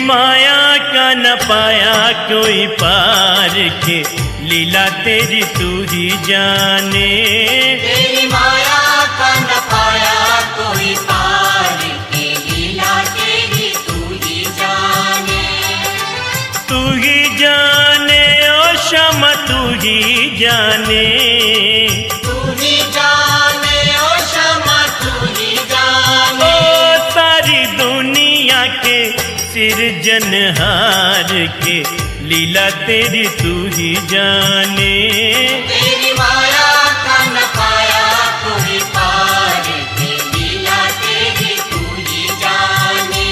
माया का न पाया कोई पार के, लीला तेरी तू ही जाने। तेरी माया का न पाया कोई पार के, लीला तेरी तू ही जाने। तू ही जाने ओ श्यामा तू ही जाने। तू ही जाने ओ श्यामा तू ही जाने। ओ सारी दुनिया के सिरजनहार के, लीला तेरी तू ही जाने। तेरी माया का न पाया कोई पार के, लीला तेरी तू ही जाने।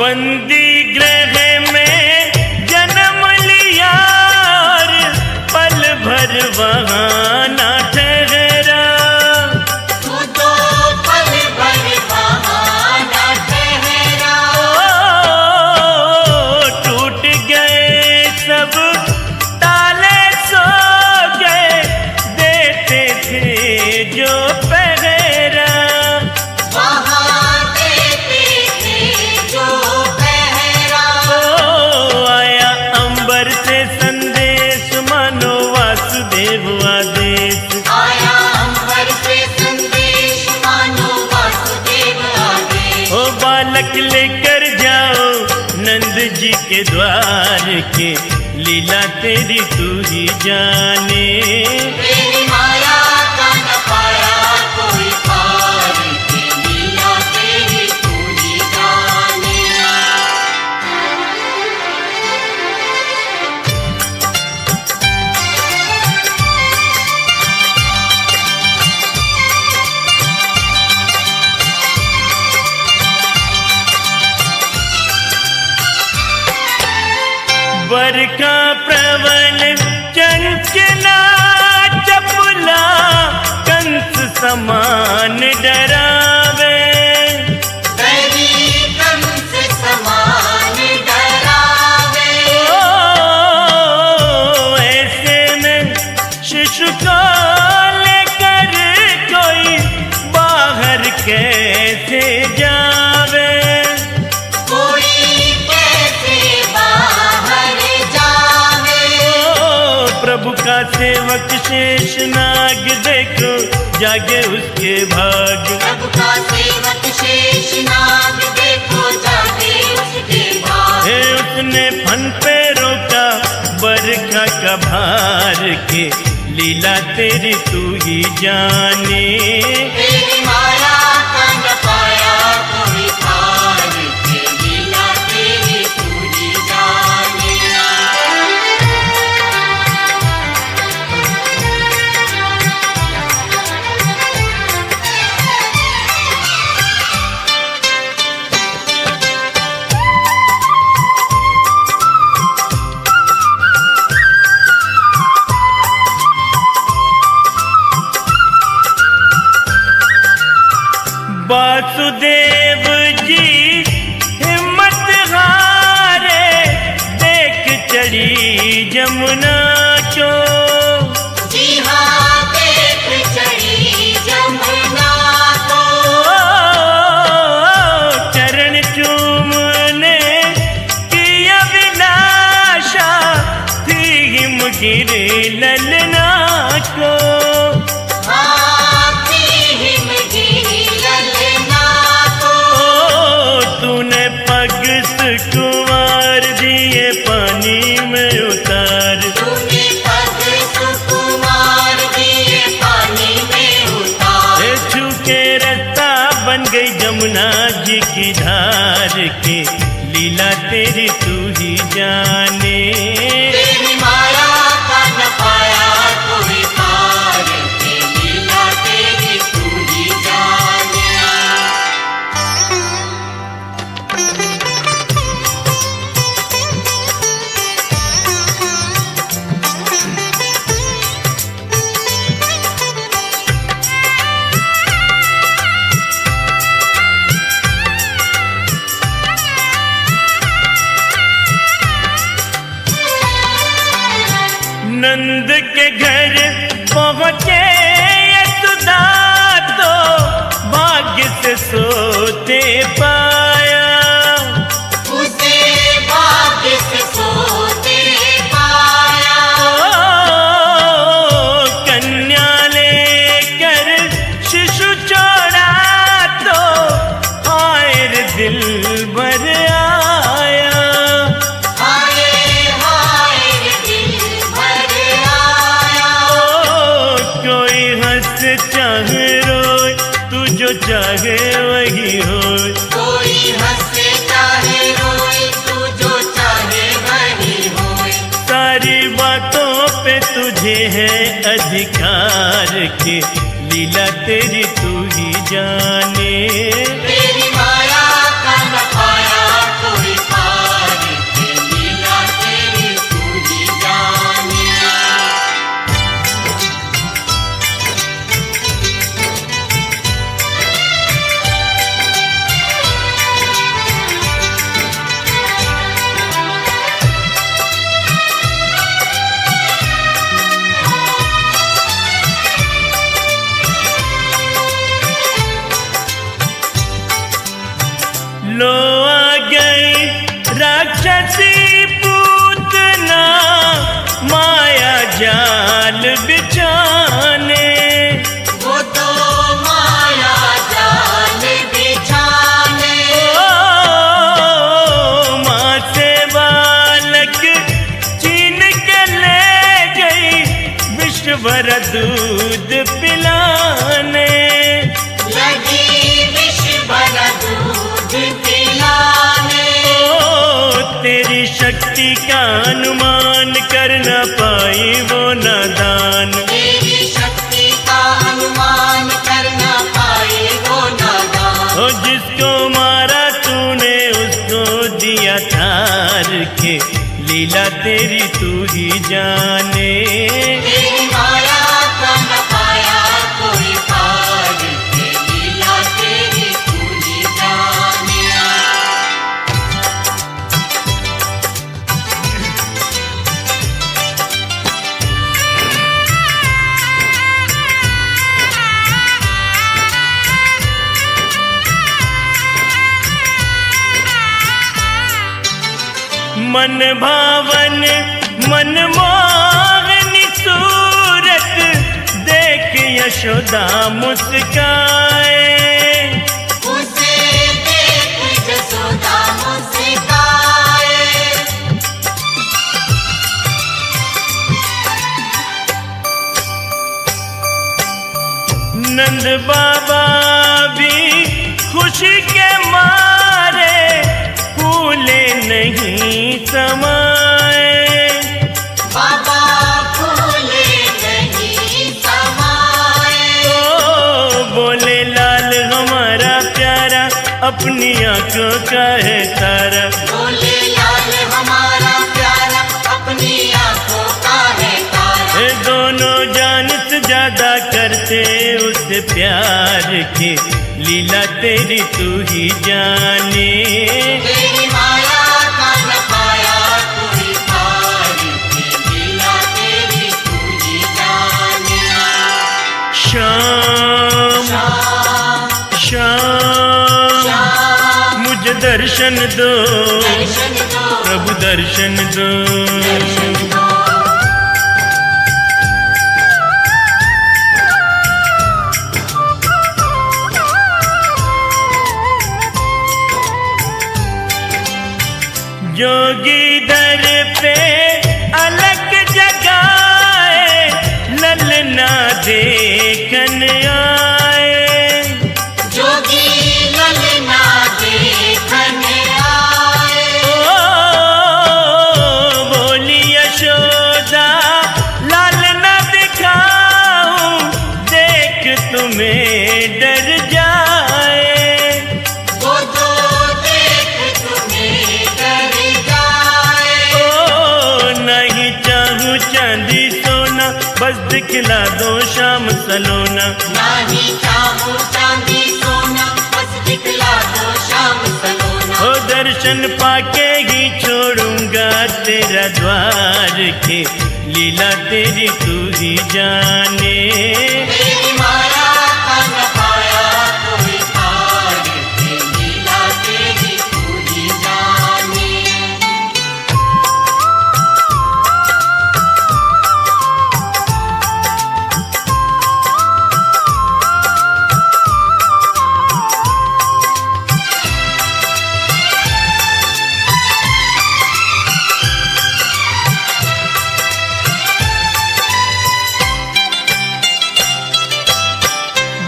बंदी गृह में जन्म लिया और पल भर वहाँ ना ठहरा। तू तो पल भर वहाँ ना ठहरा। टूट गए सब ताले सो गए, देते थे जो पहरा। वहाँ देते थे जो पहरा। आया अंबर से संदेश मानो वासुदेव आदेश। आया अंबर से संदेश मानो वासुदेव आदेश। ओ बालक लेकर जाओ नंद जी के द्वार के, लीला तेरी तू ही जाने। तेरी माया का न पाया कोई पार के, लीला तेरी तू ही जाने। बरखा प्रबल चंचला चपला, कंस समान डरावे। बैरी कंस समान डरावे। ओ ऐसे में शिशु को लेकर कोई बाहर कैसे जावे। कोई कैसे बाहर जावे। ओ प्रभु का सेवक शेष नाग देखो जागे उसके भाग। प्रभु का सेवक शेष नाग देखो जागे उसके भाग। हे उसने फन पे रोका बरखा का भार के, लीला तेरी तू ही जाने। तेरी माया का न पाया कोई पार के, लीला तेरी तू ही जाने। वासुदेव जी हिम्मत हारे, देख चढ़ी जमुना को। जी हाँ देख चढ़ी जमुना को। चरण चूमने की अभिलाषा थी हिमगिरी ललना को। हाथी हिमगिरी ललना को। तूने पग सुकुमार दिए पानी में उतार। तूने पग सुकुमार दिए पानी में उतार। छू के रास्ता बन गई जमुना जी की धार के, लीला तेरी तू ही जाने। तेरी माया का न पाया कोई पार के, लीला तेरी तू ही जाने। के घर पहुँचे यशोदा तो भाग्य से सोते पाया, उसे भाग्य से सोते पाया। कन्या लेकर शिशु छोड़ा तो आए रे दिल भर आया, हाय हाय रे दिल भर आया। कोई हंस चाहे रोए तू जो चाहे वही होए, कोई हंसे चाहे रोए तू जो चाहे वही होए। सारी बातों पे तुझे है अधिकार के लीला तेरी तू ही जाने, तेरी माया का न पाया कोई पार के लीला तेरी तू ही जाने। लो आ गई राक्षसी पूतना माया जाल बिछाने, वो तो माया जाल बिछाने। माँ से बालक छीन के ले गई विष भरा दूध पिलाने, लगी विष भरा दूध पिलाने। तेरी शक्ति का अनुमान कर न पाई वो नादान, तेरी शक्ति का अनुमान कर न पाए वो नादान। जिसको मारा तूने उसको दिया थार के लीला तेरी तू ही जाने, तेरी माया का न पाया कोई पार के लीला तेरी तू ही जाने। मन भावन मन मोहनी सूरत देख यशोदा मुस्काए, उसे देख यशोदा मुस्काए। नंद बाबा भी खुशी के मारे फूले नहीं समाए, बाबा फूले नहीं समाए। बोले लाल हमारा प्यारा अपनी आंखों का है तारा, बोले लाल हमारा प्यारा अपनी आंखों का है तारा। दोनों जान से ज्यादा करते उस प्यार के लीला तेरी तू ही जाने, तेरी माया का न पाया कोई पार के लीला तेरी तू ही जाने। श्याम श्याम श्याम श्याम मुझे दर्शन दो दर्शन दो प्रभु दर्शन दो, दर्शन दो। जोगी दर पे अलग जगाए ललना देखन आए, जोगी ललना देखन आए। बोली यशोदा लाल न दिखाऊं देख तुम्हें डर जाए, वो तो देख तुम्हें डर जाए। नहीं चाहूं चांदी सोना बस दिखला दो शाम सलोना, नहीं चाहूं चांदी सोना बस दिखला दो शाम सलोना। दर्शन दर्शन पाके ही छोड़ूंगा तेरा द्वार के, लीला तेरी तू ही जाने। तेरी माया का न पाया कोई पार के, लीला तेरी तू ही जाने।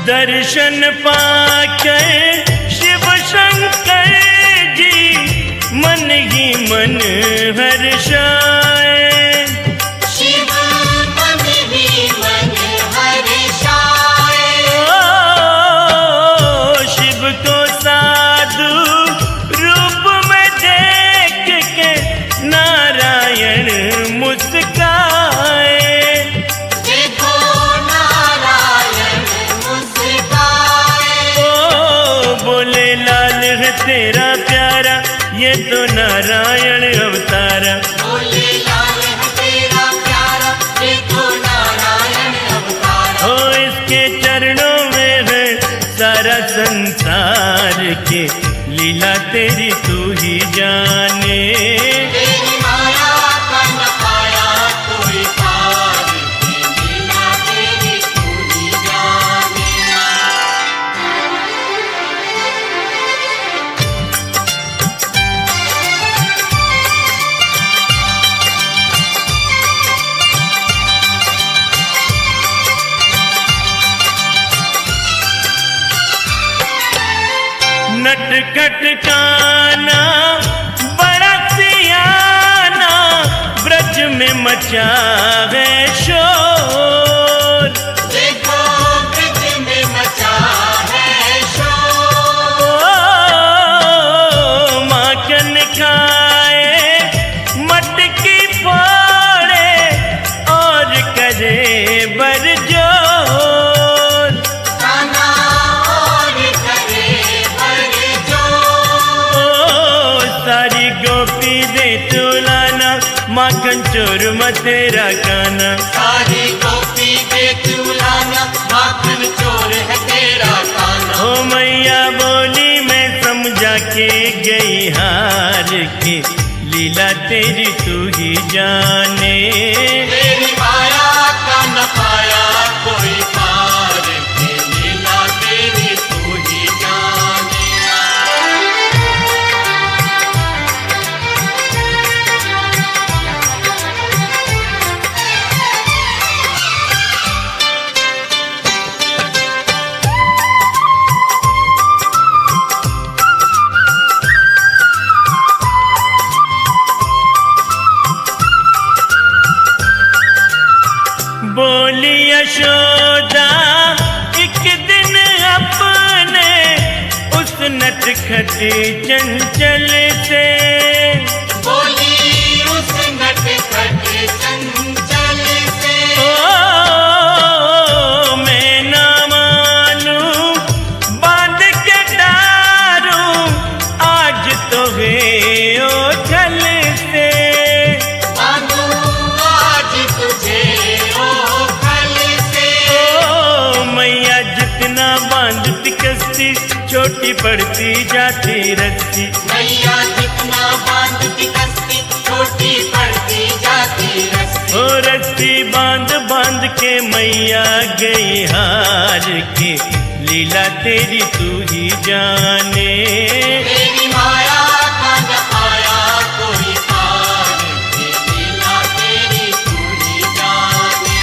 दर्शन पाकर शिव शंकर जी मन ही मन हर्षाए। शिव मन ही मन हर्षाए। ओ शिव को साधु रूप में देख के नारायण मुस्काए। देखो नारायण मुस्काए। ओ बोले लाल है तेरा प्यारा, ये तो नारायण अवतारा। बोले लाल है तेरा प्यारा, ये तो नारायण अवतारा। ओ इसके चरणों में है सारा संसार के, लीला तेरी तू ही जाने। तेरी माया का न पाया कोई पार के, लीला तेरी तू ही जाने। नटखट काना बड़ा सियाना, ब्रज में मचा है शोर। देखो ब्रज में मचा है शोर। ओ माखन खाए मटकी फोड़े और करे बरजोर। कान्हा और करे बरजोर। ओ सारी गोपी दे तुलाना, माखन चोर तेरा काना। सारी गोपी दे तुलाना, माखन चोर है तेरा काना। ओ मैया बोली मैं समझा के गई हार के, लीला तेरी तू ही जाने। तेरी माया का न पाया कोई पार के, लीला तेरी तू ही जाने। बोली यशोदा एक दिन अपने उस नटखट चंचल से। बोली उस नटखट चंचल से। ओ मैं ना मानूं बांध के डारूं, आज तो वे ओझल से। बांधू आज तुझे ओ खल से। ओ मैया जितना बांधती कस्ती, छोटी पड़ती जाती रस्सी। मैया जितना बांधती कस्ती, छोटी पड़ती जाती रस्सी। ओ रस्सी बांध बांध के मैया गई हार के, लीला तेरी तू ही जाने। तेरी माया का न पाया कोई पार के, लीला तेरी तू ही जाने।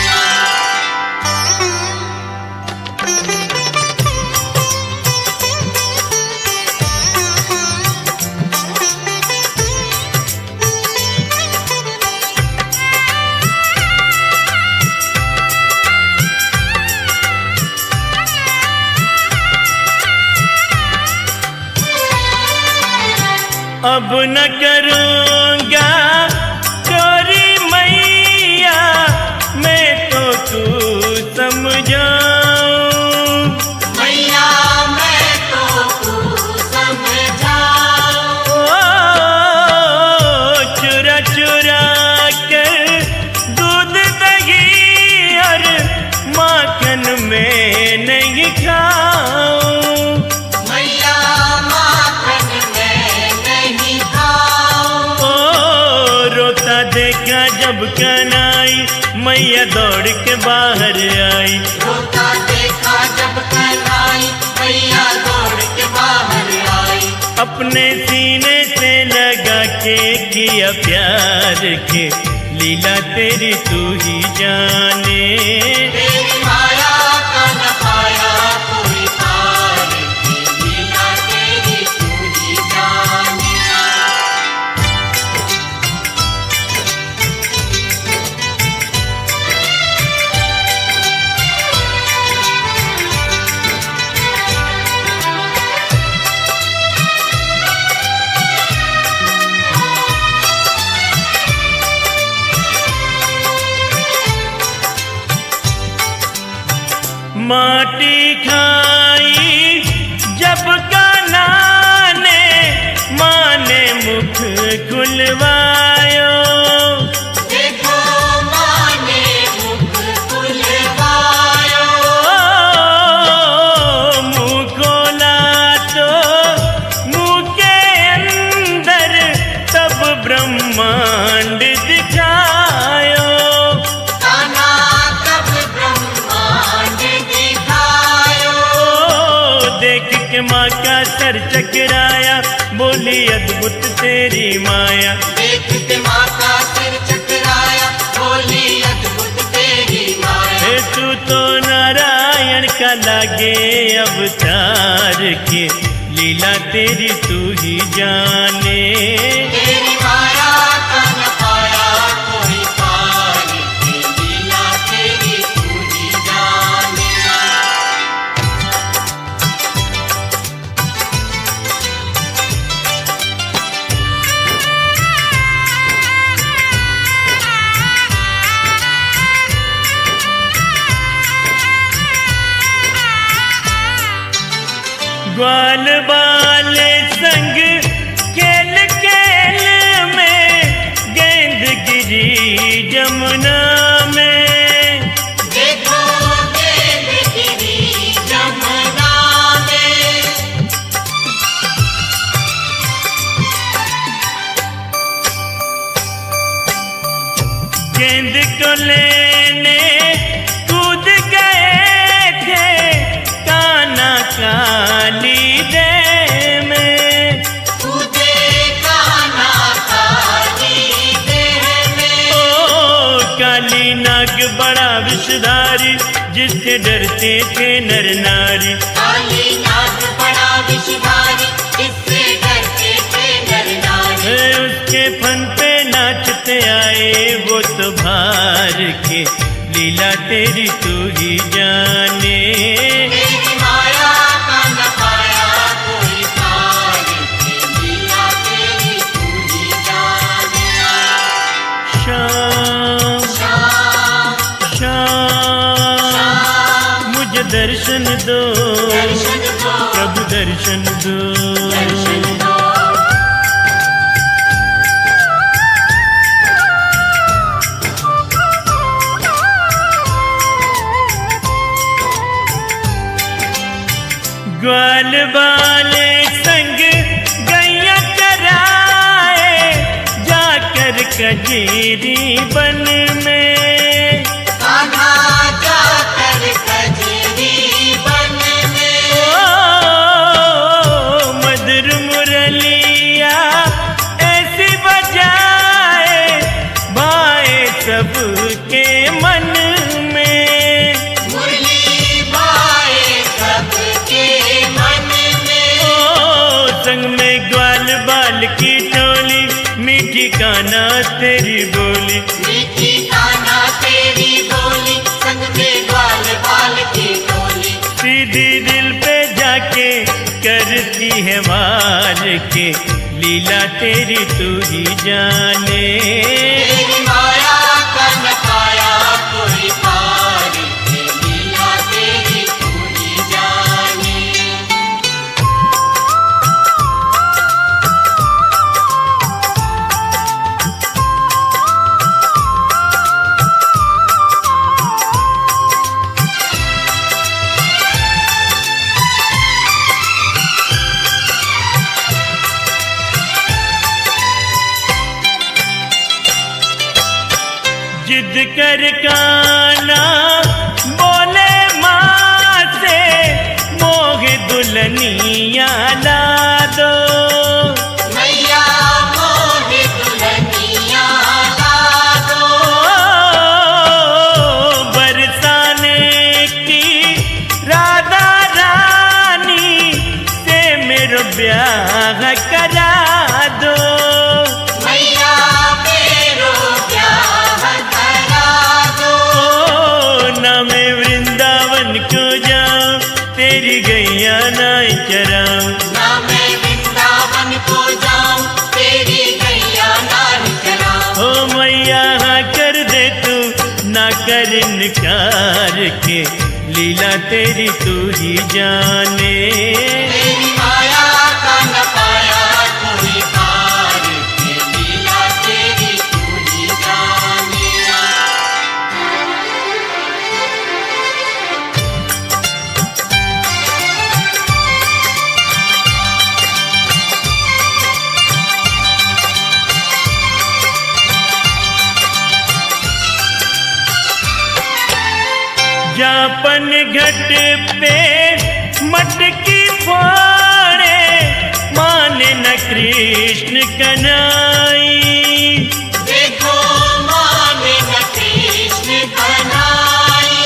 अब न करूँगा चोरी मैया, मैं तो तू समझाऊं। मैया मैं तो तू समझाऊं। ओ देखा जब कनाई मैया दौड़ के बाहर आई। रोता देखा जब कन्हई मैया दौड़ के बाहर आई। अपने सीने से लगा के किया प्यार के लीला तेरी तू ही जाने। तेरी माया का न पाया कोई पार की लीला तेरी तू ही जाने। माटी खाई जब कान्हा ने माँ ने मुख खुलवायो। देखो माँ ने मुख खुलवायो। मुँह खोला तो मुँह के अंदर तब ब्रह्मांड दिखायो। कान्हा तब ब्रह्मांड दिखायो। देख के माँ का सर चकराया बोली अद्भुत तेरी माया। देख के माँ का सिर चकराया बोली अद्भुत तेरी माया। हे तू तो नारायण का लागे अवतार के लीला तेरी तू ही जाने। तेरी माया का न पाया कोई पार की लीला तेरी तू ही जाने। ग्वाल बाले संग खेल खेल में गेंद गिरी जमुना में। देखो गेंद गिरी जमुना में। गेंद को लेने कूद गए थे कान्हा काली देह में। कूदे कान्हा काली देह में। ओ काली नाग बड़ा विषधारी जिससे डरते थे नर नारी। काली नाग बड़ा विषधारी इससे डरते थे नर नारी। उसके फन पे नाचते आए वो तो भार के लीला तेरी तू ही जाने। तेरी माया का न पाया कोई पार की लीला तेरी तू ही जाने। श्याम श्याम श्याम श्याम मुझे दर्शन दो दर्शन दो प्रभु दर्शन दो। दर्शन दो। ग्वाल वाले संग गैया चराए जाकर कजीरी बन में। कान्हा जाकर कजरी बन में। ओ मधुर मुरलिया ऐसी बजाए भाए सबके मन में। मुरली बाए सबके मन में। ओ संग में ग्वाल बाल की टोली मीठी कान्हा तेरी बोली। मीठी कान्हा तेरी बोली संग में ग्वाल बाल की टोली। सीधी दिल पे जाके करती है वार के लीला तेरी तू ही जाने। तेरी माया का न पाया कोई पार की लीला तेरी तू ही जाने। जिद कर काना बोले माँ से मोह दुल्हनिया ला दो। मैया मोह दुल्हनिया ला दो। बरसाने की राधा रानी से मेरो ब्याह करा दो। मैया मेरो ब्याह करा दो। ना मैं वृंदावन को जाऊं तेरी गैया नाई चराऊं। ना मैं वृंदावन को जाऊं तेरी गैया नाई चराऊं। ओ मैया हाँ कर दे तू ना कर इनकार के लीला तेरी तू ही जाने। तेरी माया का न पाया कोई पार के लीला तेरी तू ही जाने। जापन घट पे मटकी फोड़े माने न कृष्ण कन्हई। देखो माने न कृष्ण कन्हई।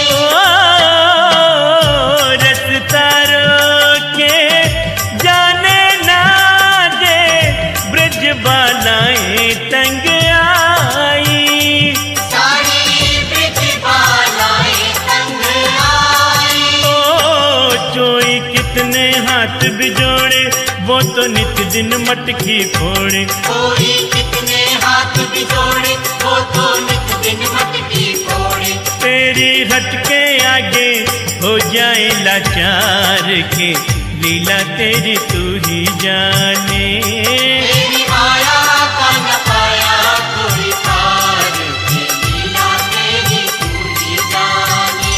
रस तारो के जाने ना दे ब्रज बालाएं तंग आई। सारी ब्रज बालाएं तंग आई। चोई कितने हाथ बिजोड़े वो तो नित दिन मटकी फोड़े। कोई कितने हाथ बिजोड़े वो तो नित दिन मटकी फोड़े। तेरी हटके आगे हो जाए लाचार के लीला तेरी तू ही जाने। तेरी माया का न पाया कोई पार के लीला तेरी तू ही जाने।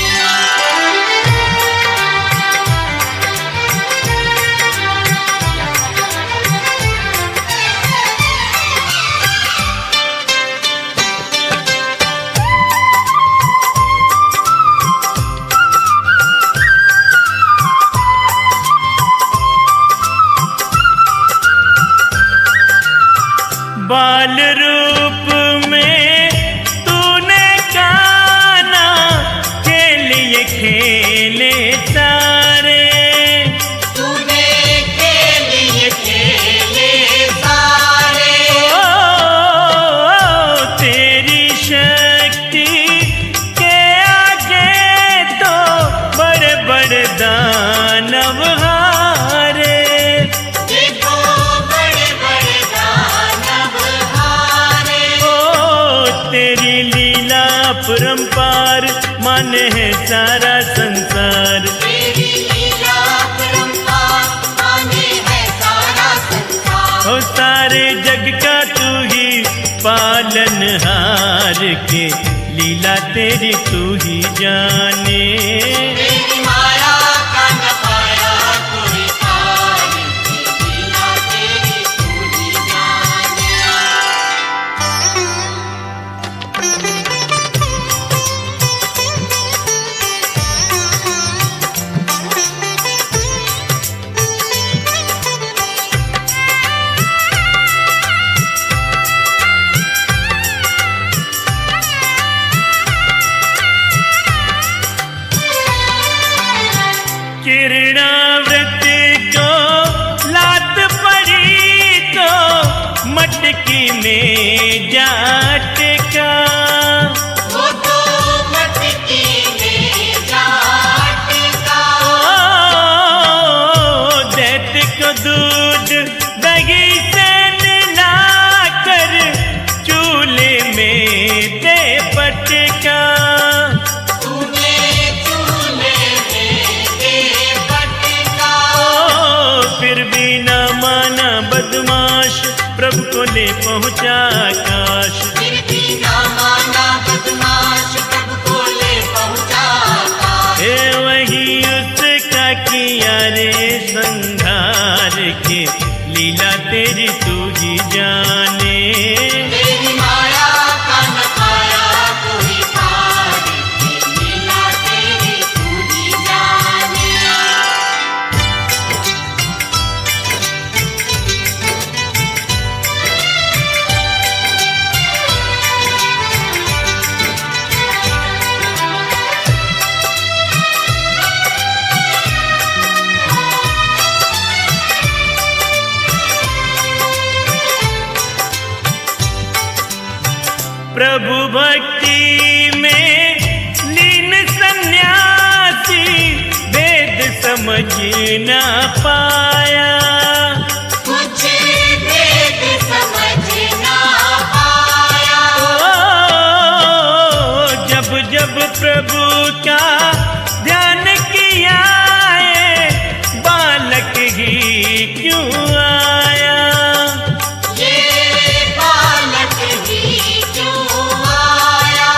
बाल रूप में तूने काना के लिए खेले सारे। तूने खेले सारे। तेरी शक्ति के आगे तो बड़े बड़े दानव हारे। देखो बड़े बड़े दानव हारे। तेरी लीला परंपार माने है सारा संसार। तेरी लीला परंपार माने है सारा संसार। ओ सारे जग का तू ही पालनहार के लीला तेरी तू ही जाने। तेरी माया का न पाया कोई पार के लीला तेरी तू ही जाने। किरणावृत को लात पड़ी तो मटकी में जाटका। वो तो मटकी में जाटका। दैत्य को दूध दही से मिलाकर चूल्हे में दे पटका। तूने चूल्हे में दे पटका। फिर भी न माना बदमाश प्रभु को ले पहुँचा आकाश। फिर भी ना माना बदमाश प्रभु को ले पहुँचा आकाश। हे वही उसका किया रे संघार के लीला तेरी तू ही जाने। तेरी माया का न पाया कोई प्रभु भक्ति में लीन सन्यासी वेद समझ ना पाया। कुछ वेद समझ ना पाया। जब जब प्रभु का ध्यान किया है, बालक ही क्यों आया। ये बालक ही क्यों आया।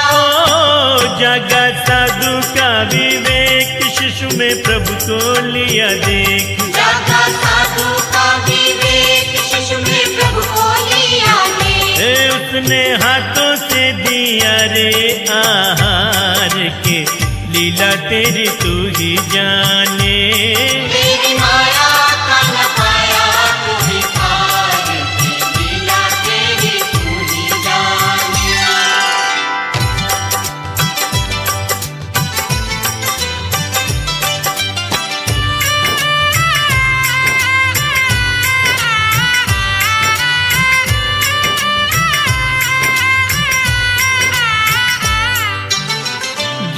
जागा साधु का विवेक, शिशु में प्रभु को लिया देख। जागा साधु का विवेक, शिशु में प्रभु को लिया देख। उसने हाथों से दिया रे आहार के, लीला तेरी तू ही जाने। तेरी माया का न पाया कोई पार की, लीला तेरी तू ही जाने।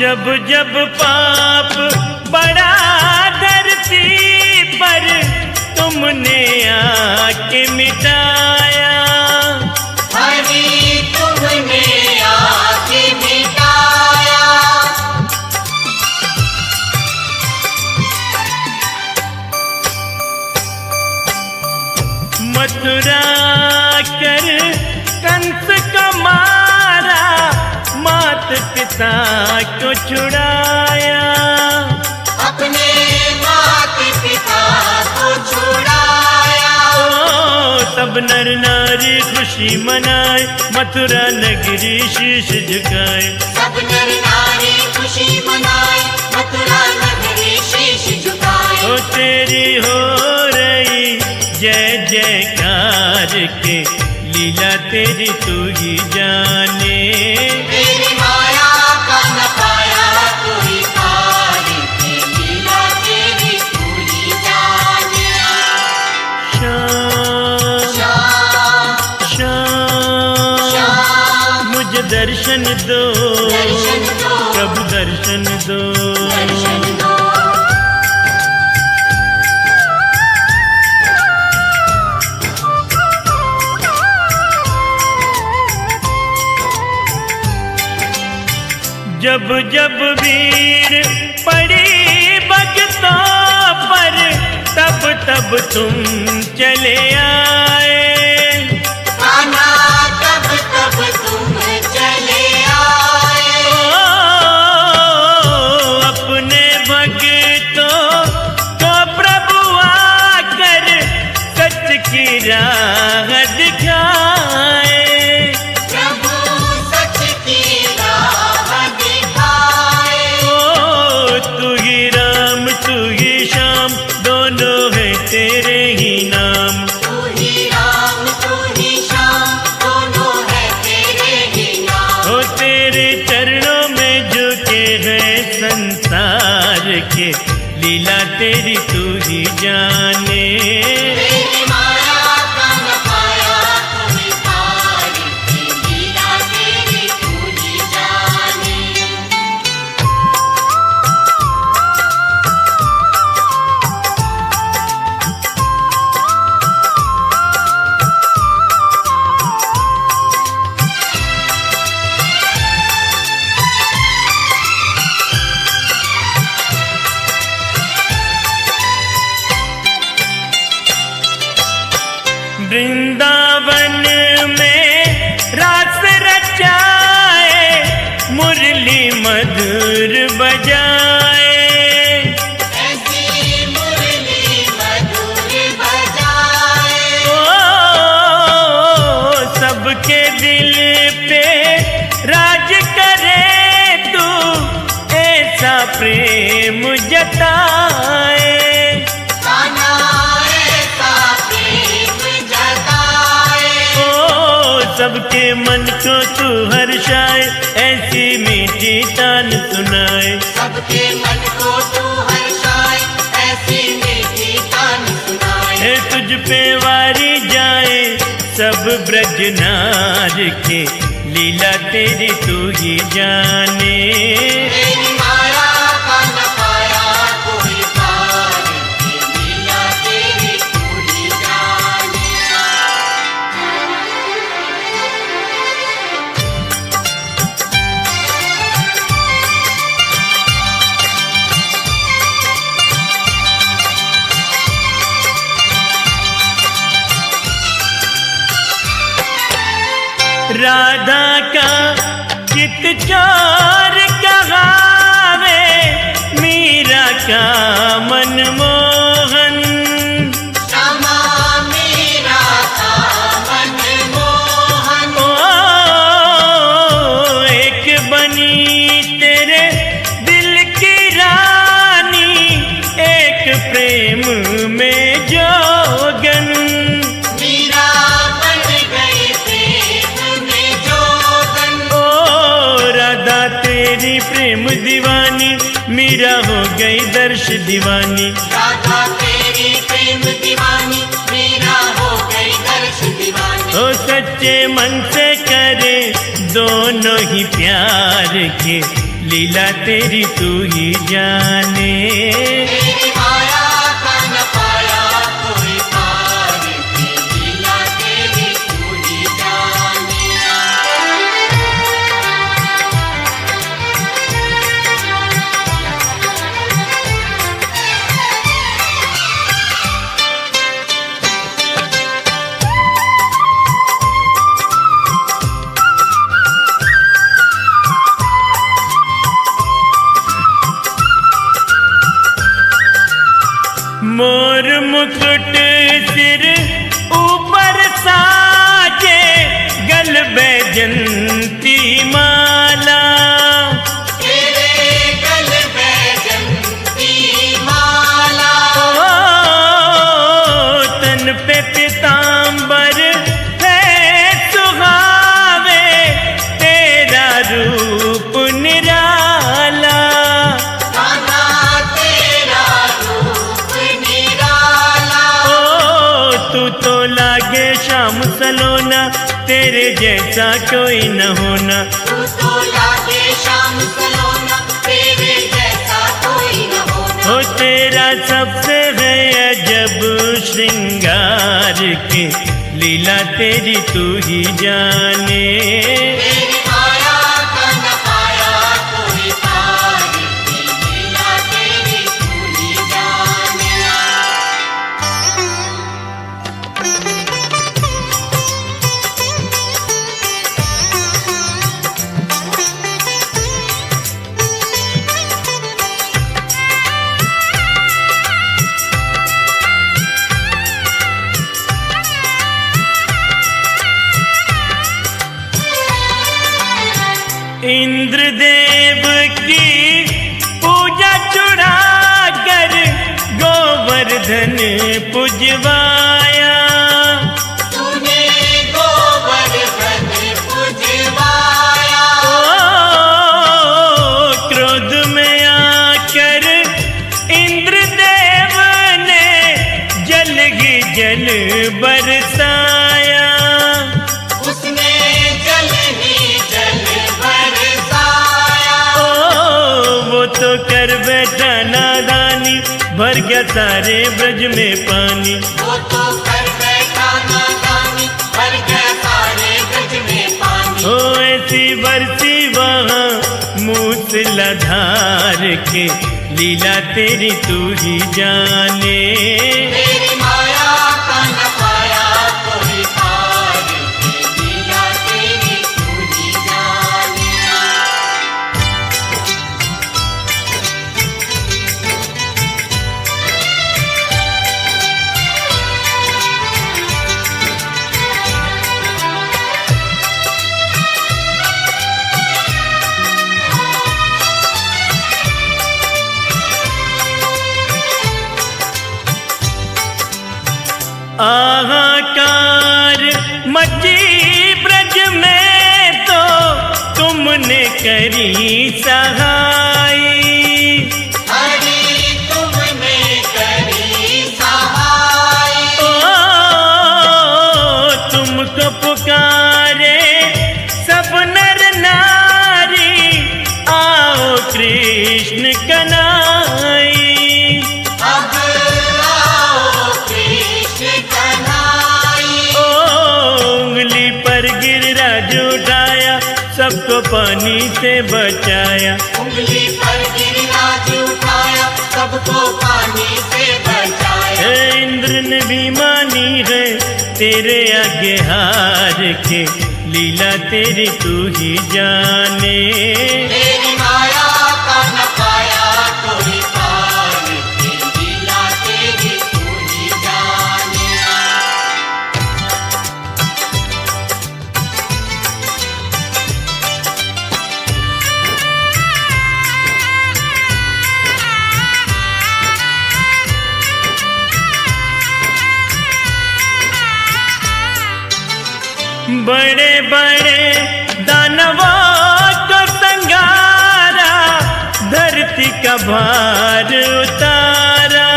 जब जब पाप बड़ा धरती पर, तुमने आके मिटाया। हरि तुमने आके मिटाया। मथुरा कर कंस को मारा, मात पिता को छुड़ाया। अपने मात पिता को छुड़ाया। सब नर नारी खुशी मनाए, मथुरा नगरी शीश झुकाए। सब नर नारी खुशी मनाए, मथुरा नगरी शीश झुकाए। तेरी हो रही जय जयकार के, लीला तेरी तू ही जाने। तेरी माया का न पाया कोई पार की, लीला तेरी तू ही जाने। श्याम श्याम श्याम श्याम मुझे दर्शन दो, दर्शन दो, प्रभु दर्शन दो। दर्शन दो। जब जब वीर पड़ी भक्तों पर, तब तब तुम चले आए। कान्हा तब तब तुम चले आए। अपने भक्तों को प्रभु आकर सच की राह दिखाए। प्रभु सच की राह दिखाए। तू ही राम तू ही श्याम, दोनों है तेरे ही नाम। तू ही राम तू ही श्याम, दोनों है तेरे ही नाम। तेरे चरणों में झुके हैं संसार के, लीला तेरी तू ही जाने। तेरी माया का न पाया कोई पार की, लीला तेरी तू ही जाने। वृंदावन में रास रचाए, मुरली मधुर बजाए। ऐसी मुरली मधुर बजाए। सबके दिल पे राज करे तू, ऐसा प्रेम जताए। सबके मन को तू हर्षाए, ऐसी मीठी तान सुनाए। सबके मन को तू हर्षाए, ऐसी मीठी तान सुनाए। तुझ पे वारी जाए सब ब्रज नार के, लीला तेरी तू ही जाने। तेरी माया का न पाया कोई पार के लीला तेरी तू ही जाने। राधा का चित चोर कहावे, मीरा का मनमोहन। श्यामा मीरा का मनमोहन। ओ एक बनी तेरे दिल की रानी, एक प्रेम में जोगन। मीरा बन गई प्रेम में जोगन। ओ राधा तेरी प्रेम दीवानी, मीरा हो गई दर्श दीवानी। राधा तेरी प्रेम दीवानी, मीरा हो गई दर्श दीवानी। ओ सच्चे मन से करे दोनों ही प्यार के, लीला तेरी तू ही जाने। तेरी माया का न पाया कोई पार के लीला तेरी तू ही जाने। मोर मुकुट सिर ऊपर साजे, गल बैजंती माला। तेरे गल बैजंती माला। ओ तन पे पीतांबर है सुहावे, तेरा रूप निराला। राधा तेरा रूप निराला। ओ तू तो लागे शाम सलोना, तेरे जैसा कोई न होना। तू तो लागे शाम सलोना, तेरे जैसा कोई न होना। हो तेरा सबसे है अजब श्रृंगार के, लीला तेरी तू ही जाने। तेरी माया का न पाया कोई पार के लीला तेरी तू ही जाने। इंद्रदेव की पूजा चुरा कर, गोवर्धन पुजवाया। तूने गोवर्धन पुजवाया। ओ क्रोध में आकर इंद्रदेव ने जल ही जल बरसाया। उसने जल ही जल बरसाया। ओ वो तो कर बैठा नादानी, भर गया सारे ब्रज में पानी। वो तो कर बैठा नादानी, भर गया सारे ब्रज में पानी। ओ ऐसी बरसी वहाँ मूसलाधार के, लीला तेरी तू ही जाने। तेरी माया का न पाया कोई पार के लीला तेरी तू ही जाने। आहाकार मची ब्रज में तो तुमने करी सहाय। हरि तुमने करी सहाय। ओ तुमको पुकारे सब गिरिराज उठाया, सबको पानी से बचाया। उंगली पर गिरिराज उठाया, सबको पानी से बचाया। इंद्र ने भी मानी है तेरे आगे हार के, लीला तेरी तू ही जाने। तेरी माया का न पाया कोई पार के, लीला तेरी तू ही जाने। बड़े बड़े दानवों को संगारा, धरती का भार उतारा।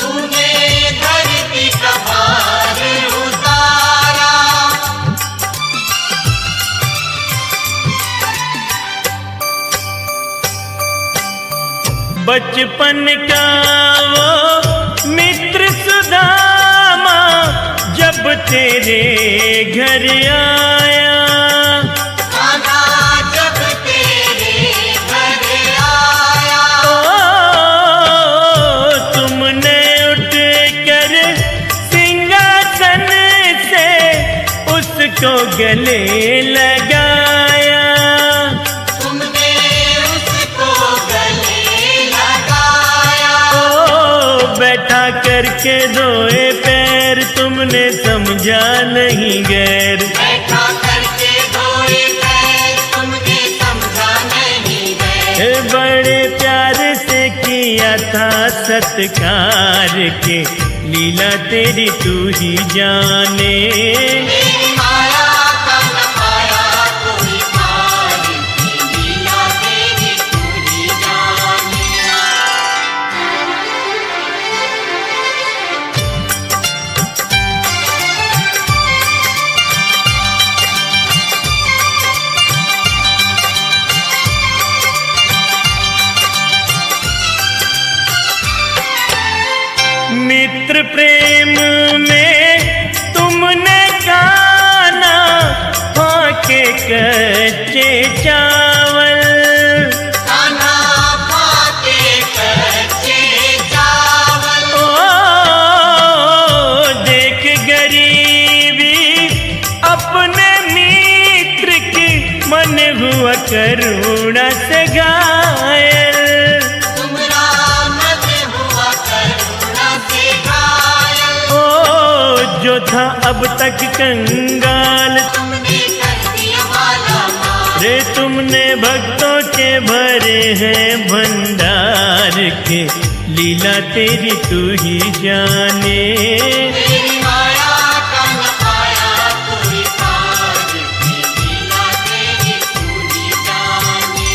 तूने धरती का भार उतारा। बचपन का वो मित्र सुदामा जब तेरे घर आया, कान्हा जब तेरे घर आया। तुमने उठ कर सिंहासन से उसको गले लगाया। तुमने उसको गले लगाया। बैठा करके धोए पैर, तुमने समझा नहीं गैर। बैठा करके धोए पैर, तुमने समझा नहीं गैर। बड़े प्यार से किया था सत्कार के, लीला तेरी तू ही जाने। तेरी माया का न पाया कोई पार के, लीला तेरी तू ही जाने। मित्र प्रेम में तुमने गाना, फाके कच्चे चावल। कान्हा फाके कच्चे चावल। देख गरीबी अपने मित्र की, मन हुआ करुणा से घायल। तुमरा मन हुआ करुणा से घायल। जो था अब तक कंगाल, तुमने कर दिया माला माल। रे तुमने भक्तों के भरे हैं भंडार के, लीला तेरी तू ही जाने। तेरी माया का न पाया कोई पार के, लीला तेरी तू ही जाने।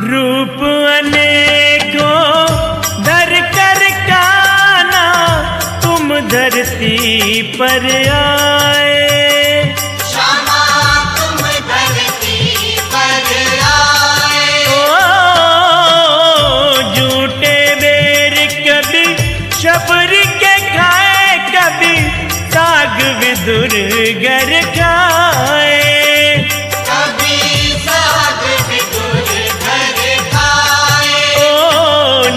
रूप अनेकों धर कर काना, तुम धरती पर आए। श्यामा तुम धरती पर आए। झूठे बेर कभी शबर के खाए, कभी साग विदुर घर खाए। कभी साग विदुर घर खाए।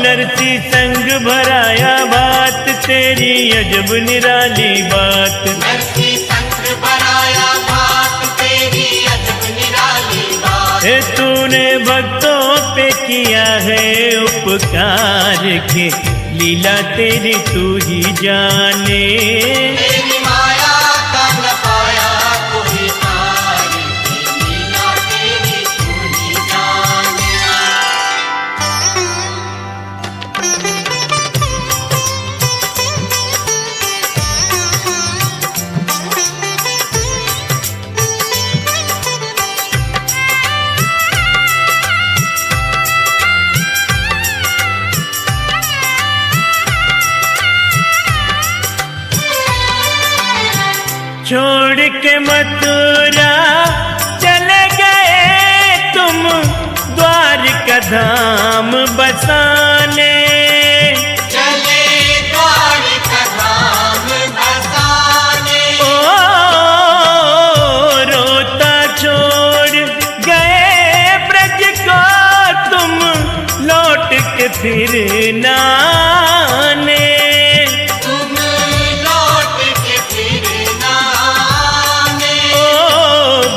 नरसी संग भराया बात, तेरी अजब निराली बात। नरसी संग भराया बात, तेरी अजब निराली बात। तूने भक्तों पे किया है उपकार के, लीला तेरी तू ही जाने। तेरी माया का न पाया कोई पार के, लीला तेरी तू ही जाने। छोड़ के मथुरा चले गए तुम द्वारका धाम बसाने। चले द्वारका धाम बसाने। ओ रोता छोड़ गए ब्रज को तुम लौट के फिर ना आने। तुम लौट के फिर ना आने। ओ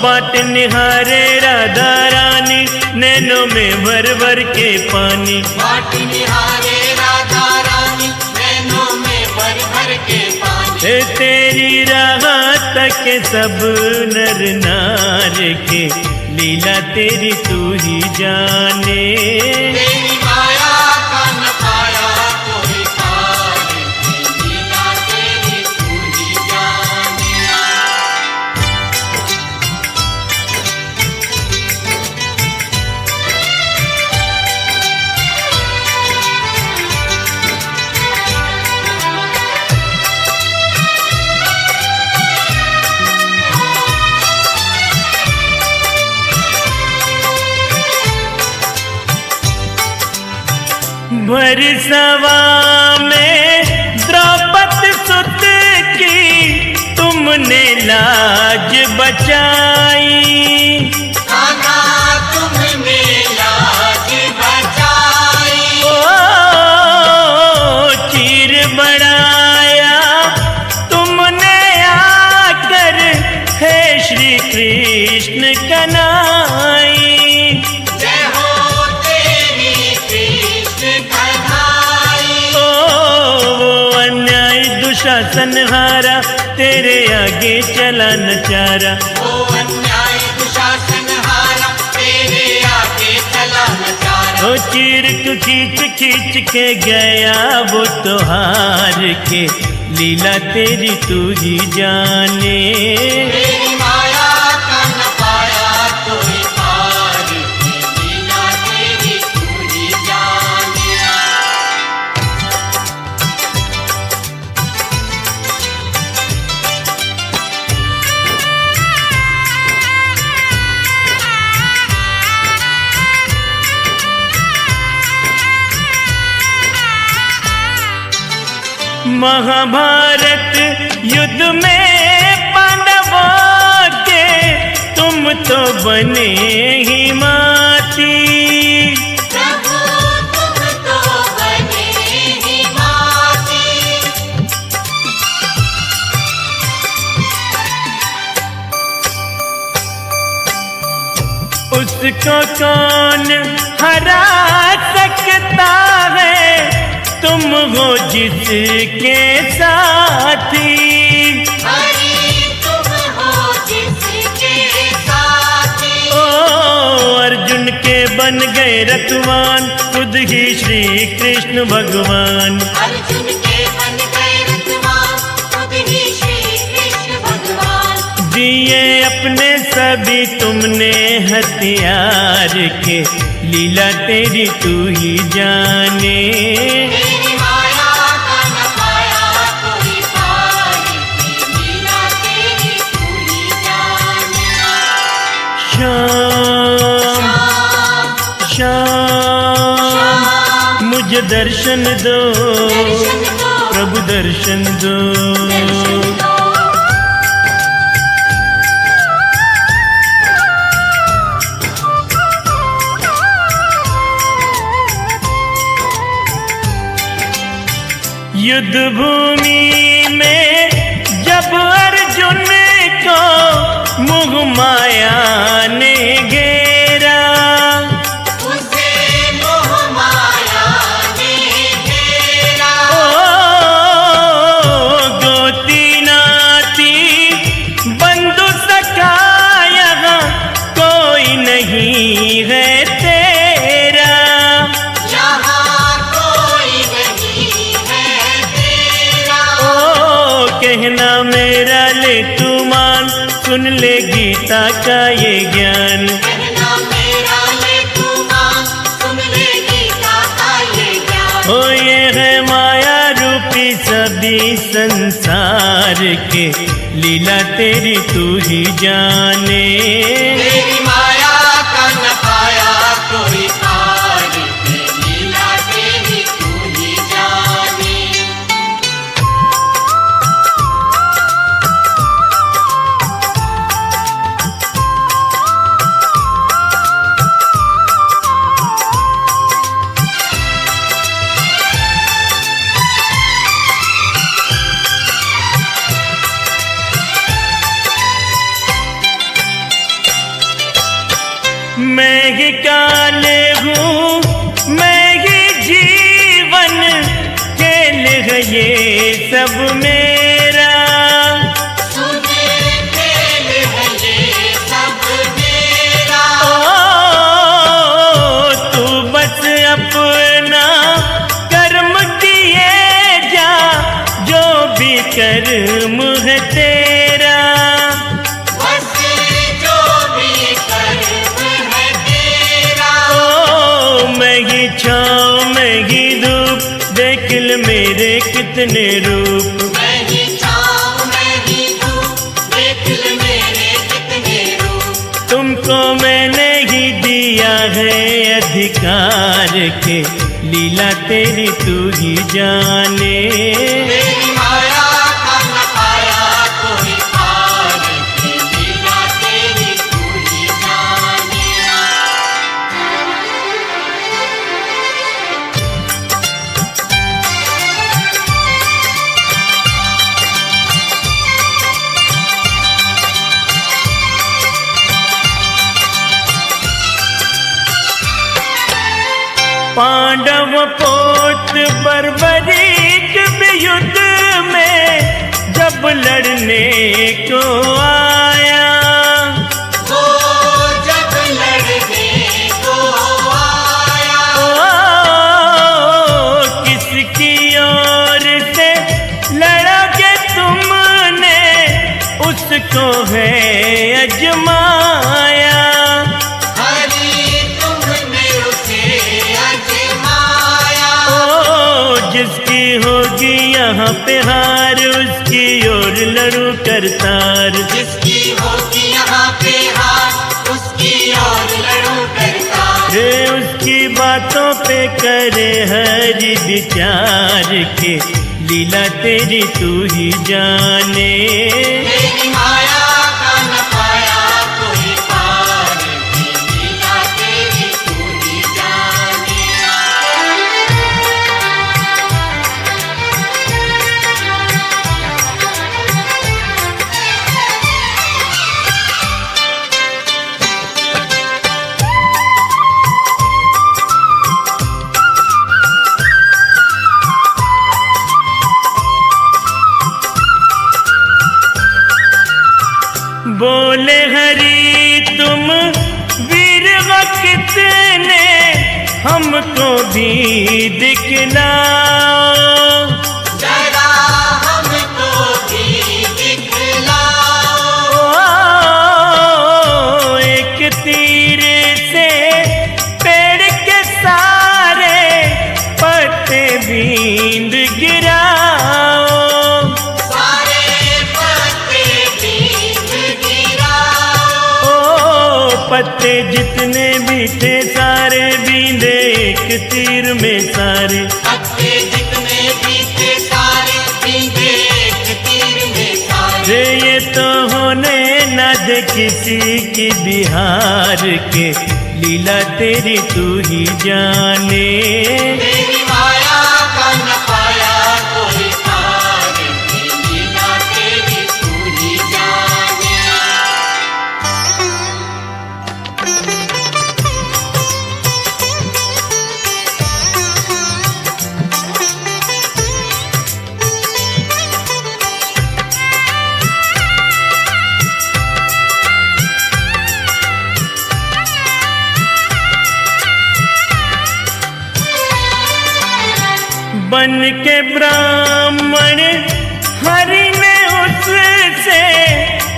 बाट निहारे राधा रानी नैनों में भर भर के पानी। बाट निहारे राधा रानी नैनों में भर भर के पानी। तेरी राह तक सब नर नार के लीला तेरी तू ही जाने। तेरी माया का न पाया कोई पार की लीला तेरी तू ही जाने। भर सवा में द्रौपदी सुत की तुमने लाज बचाई। कान्हा तुमने लाज बचाई। ओ चीर बढ़ाया तुमने आकर हे श्री कृष्ण कन्हैया। जय हो तेरी कृष्ण कन्हैया। ओ वो अन्याय दुशासन हारा तेरे आगे चला न चारा। ओ अन्याय दुशासन हारा तेरे आगे चला न चारा। ओ चीर तू खींच खींच के गया वो तो हार के लीला तेरी तू ही जाने। तेरी माया का न पाया कोई पार की लीला तेरी तू ही जाने। महाभारत युद्ध में पांडवों के तुम तो बने ही माती। प्रभु तुम तो बने ही माती। उसको कौन हरा सकता है तुम हो जिसके साथी। हरि तुम हो जिसके साथी। ओ अर्जुन के बन गए रतवान खुद ही श्री कृष्ण भगवान। अर्जुन के बन गए रतवान खुद ही श्री कृष्ण भगवान। दिए अपने सभी तुमने हथियार के लीला तेरी तू ही जाने। तेरी माया का न पाया कोई पार की लीला तेरी तू ही जाने। श्याम श्याम श्याम मुझे दर्शन दो दर्शन दो। प्रभु दर्शन दो। दर्शन दो। युद्ध भूमि में जब अर्जुन को मोह माया ने घेरा। उसे मोह माया ने घेरा। ओ गोती नाती बंधु सखा यहाँ कोई नहीं है तेरा। यहाँ कोई नहीं है तेरा। ओ कहना मेरा ले तू मान सुन ले गीता का ये ज्ञान। कहना मेरा ले तू मान सुन ले गीता का ये ज्ञान। ओ ये है माया रूपी सभी संसार के लीला तेरी तू ही जाने। तेरी माया का न पाया कोई पार के लीला तेरी तू ही जाने। मैं ही काल हूँ, मैं ही जीवन, खेल है ये सब मेरा। सुने खेल है ये सब मेरा। ओ तू बस अपना कर्म किए जा, जो भी कर्म है तेरा। बस जो भी कर्म है तेरा। ओ मैं ही छाँव मैं ही धूप, देख ले मेरे कितने रूप। मैं ही छाँव मैं ही धूप, देख ले मेरे कितने रूप। तुमको मैंने ही दिया है अधिकार के लीला तेरी तू ही जाने। तेरी माया का न पाया कोई पार के लीला तेरी तू ही जाने। पांडव पोत बर्बरीक भी युद्ध में जब लड़ने को आया। वो जब लड़ने को आया। ओ किसकी ओर से लड़ोगे तुमने, उसको है अजमाया। हरी तुमने उसे अजमाया। ओ जिसकी होगी यहाँ पे हार, उसकी ओर लड़ू करतार। जिसकी होगी यहाँ पे हार, उसकी ओर लड़ू करतार। रे उसकी बातों पे करे हरि विचार के लीला तेरी तू ही जाने। तेरी माया का न पाया कोई पार के लीला तेरी तू ही जाने। बोले हरि तुम वीर हो कितने, हमको भी दिखलाओ। जरा हमको भी दिखलाओ। ओ एक तीर से पेड़ के सारे पत्ते बींद गिराओ। सारे पत्ते बीच गिराओ। ओ पत्ते जितने भी थे सारे बींदे एक तीर में सारे। पत्ते जितने भी थे सारे बींदे एक तीर में सारे। रे ये तो होने न दे किसी की बिहार के लीला तेरी तू ही जाने। तेरी माया का न पाया कोई पार के लीला तेरी तू ही जाने। बन के ब्राह्मण हरि ने उससे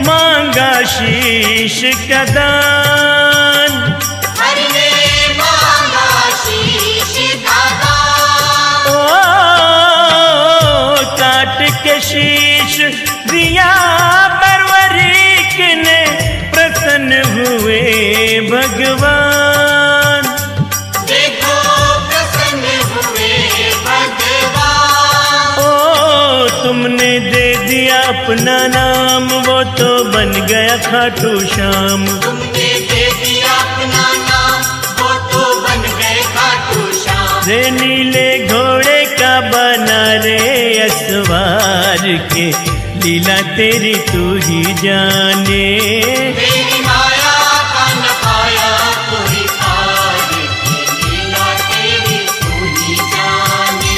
मांगा शीश का दान। हरि ने मांगा शीश का दान। ओ के शीश दिया परवरी किने प्रसन्न हुए भगवान। देखो प्रसन्न हुए भगवान। ओ तुमने दे दिया अपना नाम, वो तो बन गया खाटू श्याम। तुमने दे दिया अपना नाम, वो तो बन गए खाटू श्याम। रे नीले घोड़े का बना रे असवार के, लीला तेरी तू ही जाने। तेरी माया का न पाया कोई पार के, लीला तेरी तू ही जाने।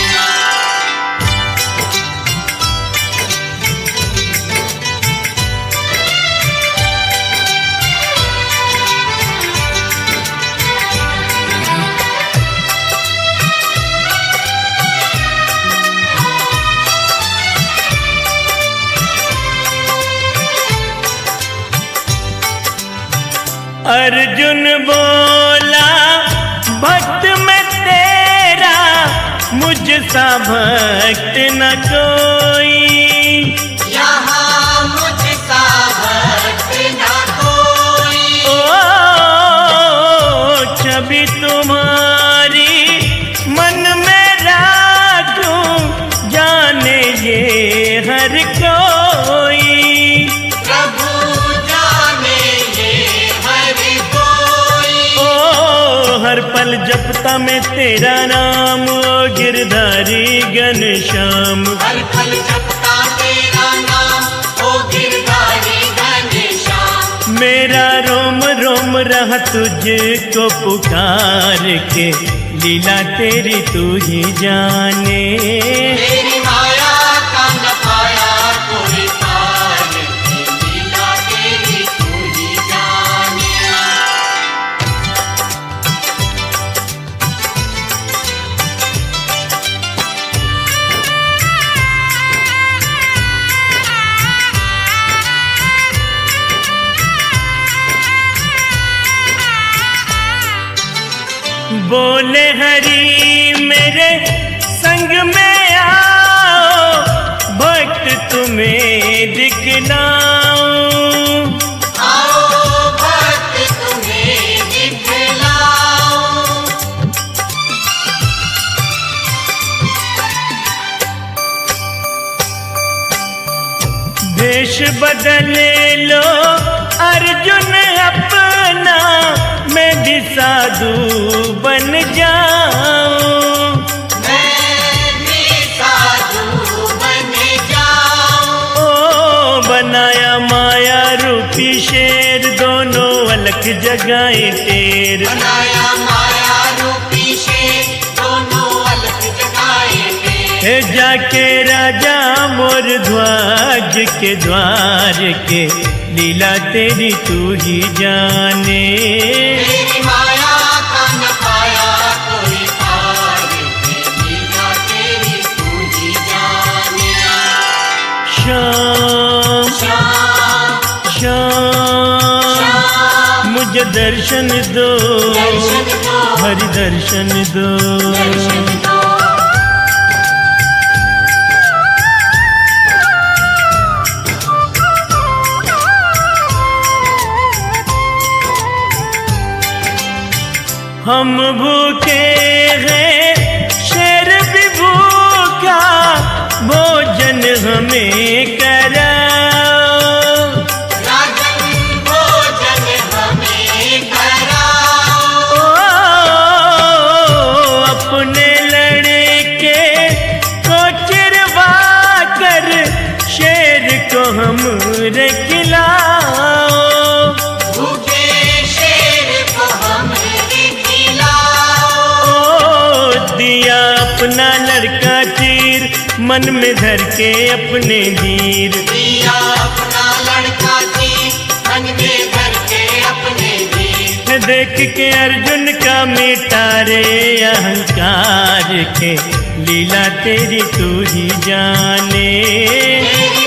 अर्जुन बोला भक्त में तेरा, मुझसा भक्त न कोई। यहाँ मुझसा भक्त न कोई। ओ छवि तुम्हारी मन में राखूं, जाने ये हर कोई। प्रभु जाने ये हर कोई। ओ हर पल जपता मैं तेरा नाम, ओ गिरधारी घनश्याम। हर पल जपता तेरा नाम, ओ गिरधारी घनश्याम। मेरा रोम रोम रहा तुझको पुकार के, लीला तेरी तू ही जाने। तेरी माया का न पाया कोई पार के, लीला तेरी तू ही जाने। बोले हरि मेरे संग में आओ, भक्त तुम्हें दिखलाऊं। आओ भक्त तुम्हें दिखलाऊं। भेष बदल लो अर्जुन अपना, मैं भी साधु बन जाऊं। मैं भी साधु बन जाऊं। ओ बनाया माया रूपी शेर, दोनों अलग जगाए टेर। बनाया माया रूपी शेर, दोनों अलग जगाए टेर। हे जाके राजा मोर ध्वज के द्वार के, लीला तेरी तू ही जाने। तेरी माया का न पाया कोई पार के, लीला तेरी तू ही जाने। श्याम श्याम श्याम श्याम मुझे दर्शन दो, दर्शन दो, हरि दर्शन दो। दर्शन दो। हम भूखे हैं शेर भी भूखा, भोजन हमें कराओ। राजन भोजन हमें कराओ। ओ अपने लड़के को चिरवा कर, शेर को हम खिलाओ। भूखे शेर को हमरे खिलाओ। ओ दिया अपना लड़का चीर, मन में धर के अपने वीर। दिया अपना लड़का जी, मन में धर के अपने वीर। देख के अर्जुन का मिटा रे अहंकार के, लीला तेरी तू ही जाने। तेरी